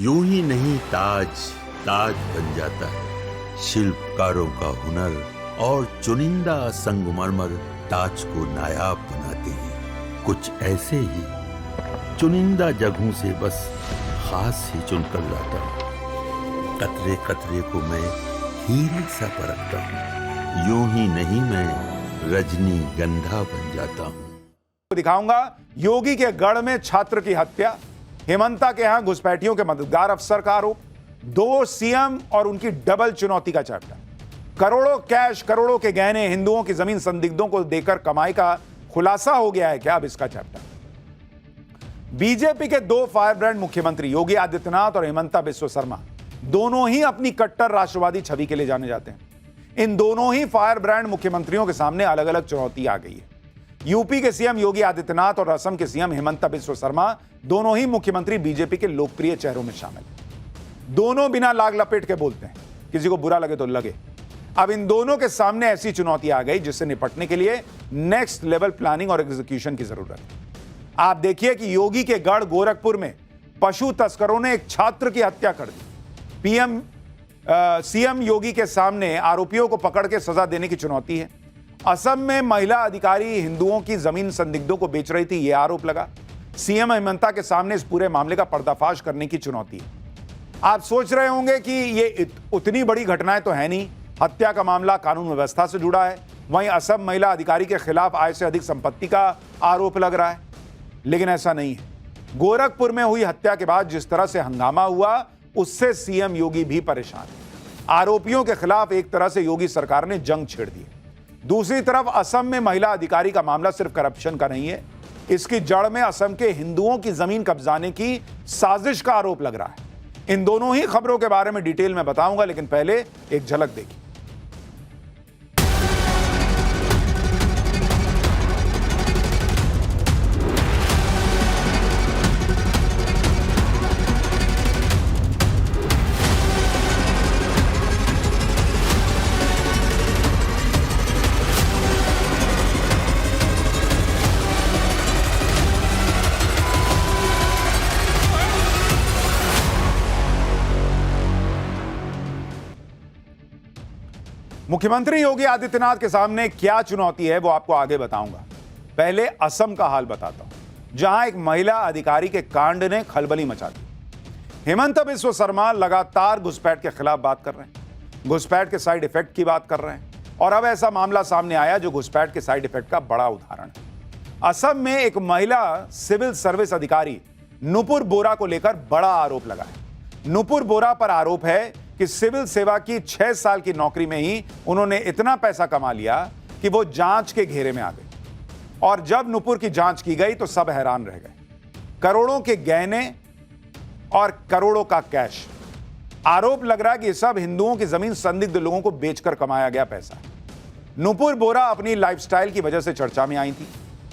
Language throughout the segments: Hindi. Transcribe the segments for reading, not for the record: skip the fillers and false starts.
यूं ही नहीं ताज ताज बन जाता है। शिल्पकारों का हुनर और चुनिंदा संगमरमर ताज को नायाब बनाते हैं। कुछ ऐसे ही चुनिंदा जगहों से बस खास ही चुनकर लाता हूँ। कतरे कतरे को मैं हीरे सा परखता हूँ। यूं ही नहीं मैं रजनीगंधा बन जाता हूँ। दिखाऊंगा योगी के गढ़ में छात्र की हत्या, हेमंता के यहां घुसपैठियों के मददगार अफसर का आरोप, 2 सीएम और उनकी डबल चुनौती का चैप्टर, करोड़ों कैश करोड़ों के गहने हिंदुओं की जमीन संदिग्धों को देकर कमाई का खुलासा हो गया है क्या अब इसका चैप्टर। बीजेपी के 2 फायर ब्रांड मुख्यमंत्री योगी आदित्यनाथ और हेमंता बिस्वा शर्मा दोनों ही अपनी कट्टर राष्ट्रवादी छवि के लिए जाने जाते हैं। इन दोनों ही फायर ब्रांड मुख्यमंत्रियों के सामने अलग अलग चुनौती आ गई है। यूपी के सीएम योगी आदित्यनाथ और असम के सीएम हेमंता बिस्वा शर्मा दोनों ही मुख्यमंत्री बीजेपी के लोकप्रिय चेहरों में शामिल हैं। दोनों बिना लाग लपेट के बोलते हैं, किसी को बुरा लगे तो लगे। अब इन दोनों के सामने ऐसी चुनौती आ गई जिससे निपटने के लिए नेक्स्ट लेवल प्लानिंग और एग्जीक्यूशन की जरूरत है। आप देखिए कि योगी के गढ़ गोरखपुर में पशु तस्करों ने एक छात्र की हत्या कर दी। सीएम योगी के सामने आरोपियों को पकड़ के सजा देने की चुनौती है। असम में महिला अधिकारी हिंदुओं की जमीन संदिग्धों को बेच रही थी, यह आरोप लगा। सीएम हेमंता के सामने इस पूरे मामले का पर्दाफाश करने की चुनौती है। आप सोच रहे होंगे कि ये उतनी बड़ी घटनाएं तो है नहीं, हत्या का मामला कानून व्यवस्था से जुड़ा है, वहीं असम महिला अधिकारी के खिलाफ आय से अधिक संपत्ति का आरोप लग रहा है, लेकिन ऐसा नहीं है। गोरखपुर में हुई हत्या के बाद जिस तरह से हंगामा हुआ उससे सीएम योगी भी परेशान है। आरोपियों के खिलाफ एक तरह से योगी सरकार ने जंग छेड़ दी है। दूसरी तरफ असम में महिला अधिकारी का मामला सिर्फ करप्शन का नहीं है, इसकी जड़ में असम के हिंदुओं की जमीन कब्जाने की साजिश का आरोप लग रहा है। इन दोनों ही खबरों के बारे में डिटेल में बताऊंगा, लेकिन पहले एक झलक देखिए। मुख्यमंत्री योगी आदित्यनाथ के सामने क्या चुनौती है वो आपको आगे बताऊंगा। पहले असम का हाल बताता हूं, जहां एक महिला अधिकारी के कांड ने खलबली मचा दी। हेमंता बिस्वा शर्मा लगातार घुसपैठ के खिलाफ बात कर रहे हैं, घुसपैठ के साइड इफेक्ट की बात कर रहे हैं, और अब ऐसा मामला सामने आया जो घुसपैठ के साइड इफेक्ट का बड़ा उदाहरण है। असम में एक महिला सिविल सर्विस अधिकारी नुपुर बोरा को लेकर बड़ा आरोप लगा है। नुपुर बोरा पर आरोप है कि सिविल सेवा की 6 साल की नौकरी में ही उन्होंने इतना पैसा कमा लिया कि वो जांच के घेरे में आ गई, और जब नुपुर की जांच की गई तो सब हैरान रह गए। करोड़ों के गहने और करोड़ों का कैश। आरोप लग रहा है कि ये सब हिंदुओं की जमीन संदिग्ध लोगों को बेचकर कमाया गया पैसा है। नुपुर बोरा अपनी लाइफस्टाइल की वजह से चर्चा में आई थी।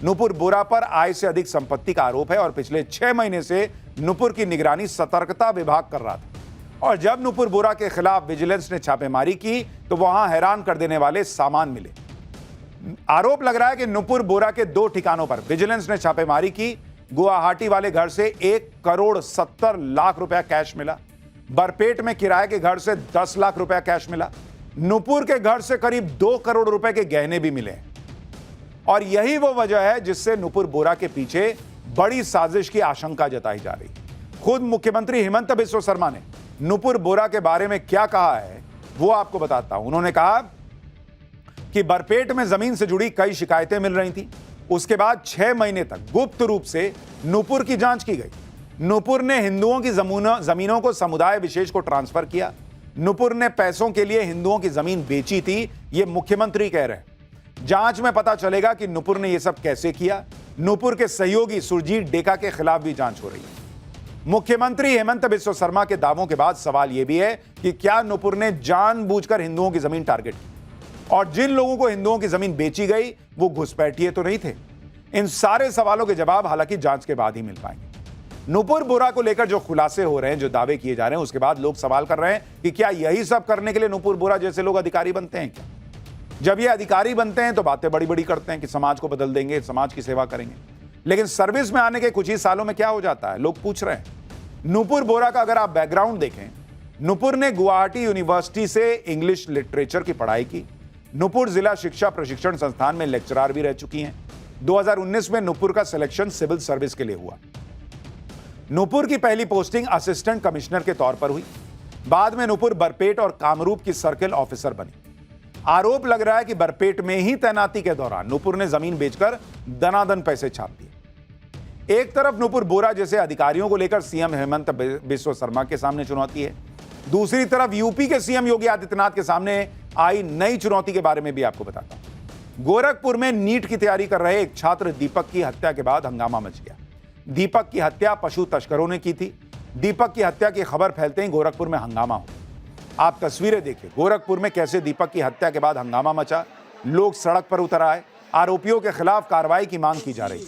नुपुर बोरा पर आय से अधिक संपत्ति का आरोप है और पिछले 6 महीने से नुपुर की निगरानी सतर्कता विभाग कर रहा था, और जब नुपुर बोरा के खिलाफ विजिलेंस ने छापेमारी की तो वहां हैरान कर देने वाले सामान मिले। आरोप लग रहा है कि नुपुर बोरा के 2 ठिकानों पर विजिलेंस ने छापेमारी की। गुवाहाटी वाले घर से 1,70,00,000 रुपया कैश मिला। बरपेट में किराए के घर से 10 लाख रुपया कैश मिला। नुपुर के घर से करीब 2 करोड़ रुपए के गहने भी मिले, और यही वो वजह है जिससे नुपुर बोरा के पीछे बड़ी साजिश की आशंका जताई जा रही। खुद मुख्यमंत्री हेमंता बिस्वा शर्मा ने नुपुर बोरा के बारे में क्या कहा है वो आपको बताता हूं। उन्होंने कहा कि बरपेट में जमीन से जुड़ी कई शिकायतें मिल रही थी। उसके बाद 6 महीने तक गुप्त रूप से नुपुर की जांच की गई। नुपुर ने हिंदुओं की जमीनों को समुदाय विशेष को ट्रांसफर किया। नुपुर ने पैसों के लिए हिंदुओं की जमीन बेची थी, ये मुख्यमंत्री कह रहे हैं। जांच में पता चलेगा कि नुपुर ने यह सब कैसे किया। नुपुर के सहयोगी सुरजीत डेका के खिलाफ भी जांच हो रही है। मुख्यमंत्री हेमंता बिस्वा शर्मा के दावों के बाद सवाल यह भी है कि क्या नुपुर ने जानबूझकर हिंदुओं की जमीन टारगेट की, और जिन लोगों को हिंदुओं की जमीन बेची गई वो घुसपैठिए तो नहीं थे। इन सारे सवालों के जवाब हालांकि जांच के बाद ही मिल पाएंगे। नुपुर बोरा को लेकर जो खुलासे हो रहे हैं, जो दावे किए जा रहे हैं, उसके बाद लोग सवाल कर रहे हैं कि क्या यही सब करने के लिए नुपुर बोरा जैसे लोग अधिकारी बनते हैं क्या? जब ये अधिकारी बनते हैं तो बातें बड़ी बड़ी करते हैं कि समाज को बदल देंगे, समाज की सेवा करेंगे, लेकिन सर्विस में आने के कुछ ही सालों में क्या हो जाता है, लोग पूछ रहे हैं। नुपुर बोरा का अगर आप बैकग्राउंड देखें, नुपुर ने गुवाहाटी यूनिवर्सिटी से इंग्लिश लिटरेचर की पढ़ाई की। नुपुर जिला शिक्षा प्रशिक्षण संस्थान में लेक्चरर भी रह चुकी हैं। 2019 में नुपुर का सिलेक्शन सिविल सर्विस के लिए हुआ। नुपुर की पहली पोस्टिंग असिस्टेंट कमिश्नर के तौर पर हुई। बाद में नुपुर बरपेट और कामरूप की सर्किल ऑफिसर बनी। आरोप लग रहा है कि बरपेट में ही तैनाती के दौरान नुपुर ने जमीन बेचकर दनादन पैसे छाप दिए। एक तरफ नुपुर बोरा जैसे अधिकारियों को लेकर सीएम हेमंत बिस्वा शर्मा के सामने चुनौती है, दूसरी तरफ यूपी के सीएम योगी आदित्यनाथ के सामने आई नई चुनौती के बारे में भी आपको बताता हूं। गोरखपुर में नीट की तैयारी कर रहे एक छात्र दीपक की हत्या के बाद हंगामा मच गया। दीपक की हत्या पशु तस्करों ने की थी। दीपक की हत्या की खबर फैलते ही गोरखपुर में हंगामा हो। आप तस्वीरें देखिए गोरखपुर में कैसे दीपक की हत्या के बाद हंगामा मचा, लोग सड़क पर उतर आए, आरोपियों के खिलाफ कार्रवाई की मांग की जा रही।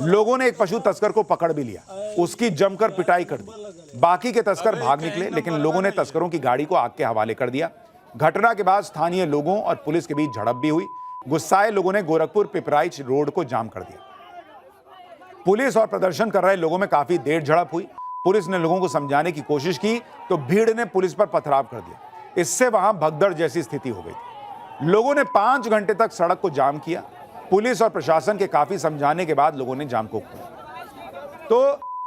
लोगों ने एक पशु तस्कर को पकड़ भी लिया, उसकी जमकर पिटाई कर दी। बाकी के तस्कर भाग निकले, लेकिन लोगों ने तस्करों की गाड़ी को आग के हवाले कर दिया। घटना के बाद स्थानीय लोगों और पुलिस के बीच झड़प भी हुई। गुस्साए लोगों ने गोरखपुर पिपराइच रोड को जाम कर दिया। पुलिस और प्रदर्शन कर रहे लोगों में काफी देर झड़प हुई। पुलिस ने लोगों को समझाने की कोशिश की तो भीड़ ने पुलिस पर पथराव कर दिया। इससे वहां भगदड़ जैसी स्थिति हो गई थी। लोगों ने 5 घंटे तक सड़क को जाम किया। पुलिस और प्रशासन के काफी समझाने के बाद लोगों ने जाम को खोला। तो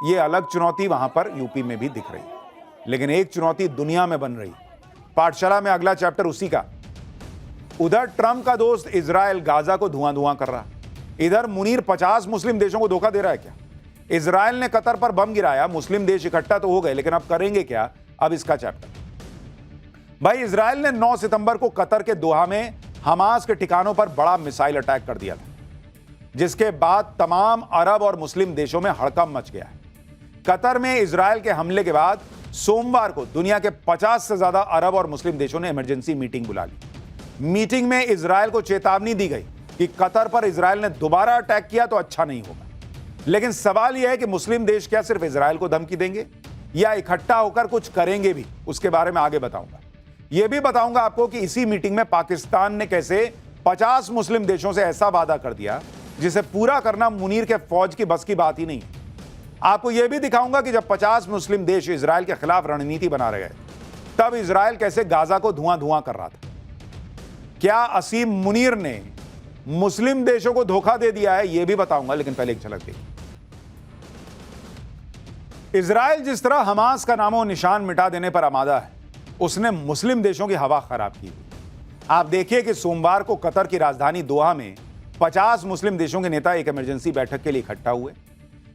ये अलग चुनौती वहां पर यूपी में भी दिख रही, लेकिन एक चुनौती दुनिया में बन रही। पाठशाला में अगला चैप्टर उसी का। उधर ट्रंप का दोस्त इजराइल गाजा को धुआं धुआं कर रहा। इधर मुनीर 50 मुस्लिम देशों को धोखा दे रहा है क्या? इजराइल ने कतर पर बम गिराया, मुस्लिम देश इकट्ठा तो हो गए, लेकिन अब करेंगे क्या? अब इसका चैप्टर। भाई, इजराइल ने 9 सितंबर को कतर के दोहा में हमास के ठिकानों पर बड़ा मिसाइल अटैक कर दिया था, जिसके बाद तमाम अरब और मुस्लिम देशों में हड़कंप मच गया है। कतर में इजराइल के हमले के बाद सोमवार को दुनिया के 50 से ज्यादा अरब और मुस्लिम देशों ने इमरजेंसी मीटिंग बुला ली। मीटिंग में इजराइल को चेतावनी दी गई कि कतर पर इजराइल ने दोबारा अटैक किया तो अच्छा नहीं होगा। लेकिन सवाल यह है कि मुस्लिम देश क्या सिर्फ इजराइल को धमकी देंगे या इकट्ठा होकर कुछ करेंगे भी? उसके बारे में आगे बताऊंगा। यह भी बताऊंगा आपको कि इसी मीटिंग में पाकिस्तान ने कैसे 50 मुस्लिम देशों से ऐसा वादा कर दिया जिसे पूरा करना मुनीर के फौज की बस की बात ही नहीं। आपको यह भी दिखाऊंगा कि जब 50 मुस्लिम देश इजराइल के खिलाफ रणनीति बना रहे हैं, तब इजराइल कैसे गाजा को धुआं धुआं कर रहा था। क्या असीम मुनीर ने मुस्लिम देशों को धोखा दे दिया है, यह भी बताऊंगा, लेकिन पहले एक झलक देखिए। इजराइल जिस तरह हमास का नामो निशान मिटा देने पर आमादा है, उसने मुस्लिम देशों की हवा खराब की। आप देखिए कि सोमवार को कतर की राजधानी दोहा में 50 मुस्लिम देशों के नेता एक इमरजेंसी बैठक के लिए इकट्ठा हुए।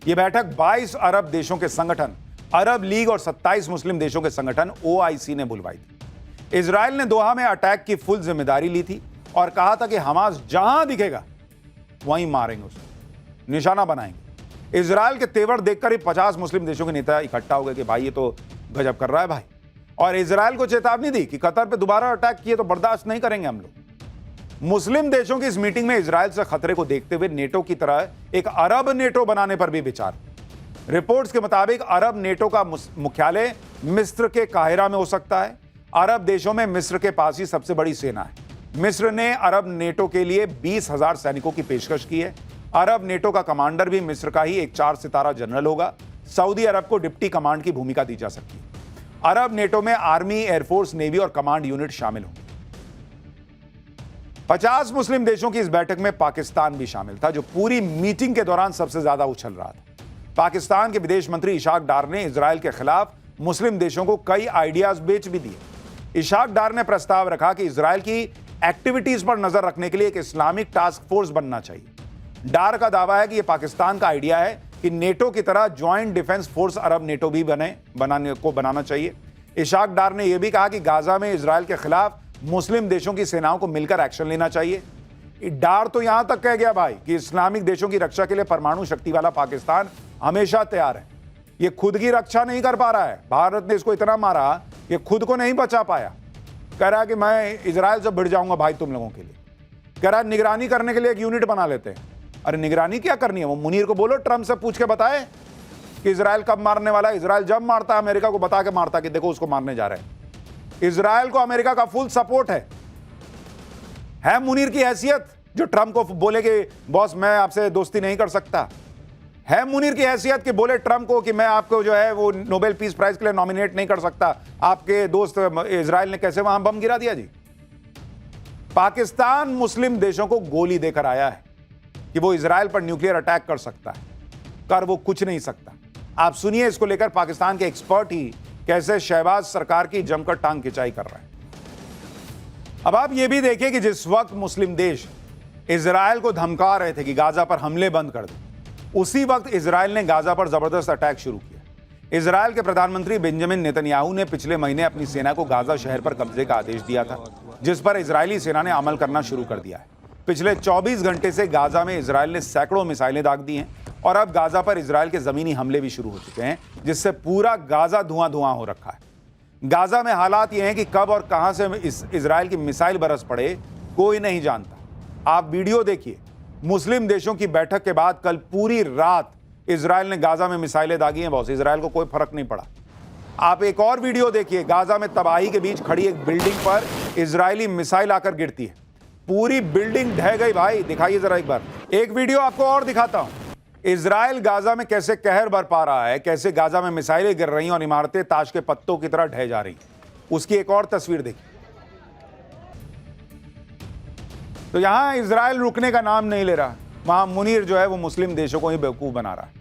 यह बैठक 22 अरब देशों के संगठन अरब लीग और 27 मुस्लिम देशों के संगठन OIC ने बुलवाई थी। इजराइल ने दोहा में अटैक की फुल जिम्मेदारी ली थी और कहा था कि हमास जहां दिखेगा वहीं मारेंगे, उसको निशाना बनाएंगे। इजराइल के तेवर देखकर ही 50 मुस्लिम देशों के नेता इकट्ठा हो गए कि भाई ये तो गजब कर रहा है भाई, और इजराइल को चेतावनी दी कि कतर पे दोबारा अटैक किए तो बर्दाश्त नहीं करेंगे हम लोग। मुस्लिम देशों की इस मीटिंग में इजराइल से खतरे को देखते हुए नेटो की तरह एक अरब नेटो बनाने पर भी विचार। रिपोर्ट्स के मुताबिक अरब नेटो का मुख्यालय मिस्र के काहिरा में हो सकता है। अरब देशों में मिस्र के पास ही सबसे बड़ी सेना है। मिस्र ने अरब नेटो के लिए 20,000 सैनिकों की पेशकश की है। अरब नेटो का कमांडर भी मिस्र का ही एक 4 सितारा जनरल होगा। सऊदी अरब को डिप्टी कमांड की भूमिका दी जा सकती है। अरब नेटो में आर्मी, एयरफोर्स, नेवी और कमांड यूनिट शामिल होंगे। 50 मुस्लिम देशों की इस बैठक में पाकिस्तान भी शामिल था, जो पूरी मीटिंग के दौरान सबसे ज्यादा उछल रहा था। पाकिस्तान के विदेश मंत्री इशाक डार ने इजराइल के खिलाफ मुस्लिम देशों को कई आइडियाज बेच भी दिए। इशाक डार ने प्रस्ताव रखा कि इजराइल की एक्टिविटीज पर नजर रखने के लिए एक इस्लामिक टास्क फोर्स बनना चाहिए। डार का दावा है कि यह पाकिस्तान का आइडिया है कि नेटो की तरह ज्वाइंट डिफेंस फोर्स अरब नेटो भी बनाना चाहिए। इशाक डार ने यह भी कहा कि गाजा में इजराइल के खिलाफ मुस्लिम देशों की सेनाओं को मिलकर एक्शन लेना चाहिए। डार तो यहां तक कह गया भाई कि इस्लामिक देशों की रक्षा के लिए परमाणु शक्ति वाला पाकिस्तान हमेशा तैयार है। यह खुद की रक्षा नहीं कर पा रहा है। भारत ने इसको इतना मारा, यह खुद को नहीं बचा पाया। कह रहा है कि मैं इजराइल से भिड़ जाऊंगा भाई तुम लोगों के लिए। कह रहा है निगरानी करने के लिए एक यूनिट बना लेते हैं। अरे निगरानी क्या करनी है? वो मुनीर को बोलो ट्रंप से पूछ के बताए कि इजराइल कब मारने वाला है। इजराइल जब मारता है अमेरिका को बता के मारता कि देखो उसको मारने जा रहे हैं। इजराइल को अमेरिका का फुल सपोर्ट है मुनीर की हैसियत जो ट्रंप को बोले कि बॉस मैं आपसे दोस्ती नहीं कर सकता? है मुनीर की हैसियत कि बोले ट्रंप को कि मैं आपको जो है वो नोबेल पीस प्राइज के लिए नॉमिनेट नहीं कर सकता? आपके दोस्त इजराइल ने कैसे वहां बम गिरा दिया जी? पाकिस्तान मुस्लिम देशों को गोली देकर आया है कि वो इजराइल पर न्यूक्लियर अटैक कर सकता है, कर वो कुछ नहीं सकता। आप सुनिए इसको लेकर पाकिस्तान के एक्सपर्ट ही कैसे शहबाज सरकार की जमकर टांग खिंचाई कर रहे हैं। अब आप ये भी देखिए कि जिस वक्त मुस्लिम देश इजराइल को धमका रहे थे कि गाजा पर हमले बंद कर दो, उसी वक्त इजराइल ने गाजा पर जबरदस्त अटैक शुरू किया। इजराइल के प्रधानमंत्री बेंजामिन नेतन्याहू ने पिछले महीने अपनी सेना को गाजा शहर पर कब्जे का आदेश दिया था, जिस पर इजरायली सेना ने अमल करना शुरू कर दिया है। पिछले 24 घंटे से गाजा में इजराइल ने सैकड़ों मिसाइलें दाग दी हैं और अब गाजा पर इजराइल के जमीनी हमले भी शुरू हो चुके हैं, जिससे पूरा गाजा धुआं धुआं हो रखा है। गाजा में हालात ये हैं कि कब और कहां से इजराइल की मिसाइल बरस पड़े कोई नहीं जानता। आप वीडियो देखिए। मुस्लिम देशों की बैठक के बाद कल पूरी रात इजराइल ने गाजा में मिसाइलें दागी हैं बॉस, इजराइल को कोई फर्क नहीं पड़ा। आप एक और वीडियो देखिए। गाजा में तबाही के बीच खड़ी एक बिल्डिंग पर इजरायली मिसाइल आकर गिरती है, पूरी बिल्डिंग ढह गई भाई। दिखाइए जरा एक बार। एक वीडियो आपको और दिखाता हूं। इजराइल गाजा में कैसे कहर बरपा रहा है, कैसे गाजा में मिसाइलें गिर रही हैं और इमारतें ताश के पत्तों की तरह ढह जा रही हैं। उसकी एक और तस्वीर देखिए। तो यहां इजराइल रुकने का नाम नहीं ले रहा, वहां मुनीर जो है वो मुस्लिम देशों को ही बेवकूफ बना रहा है।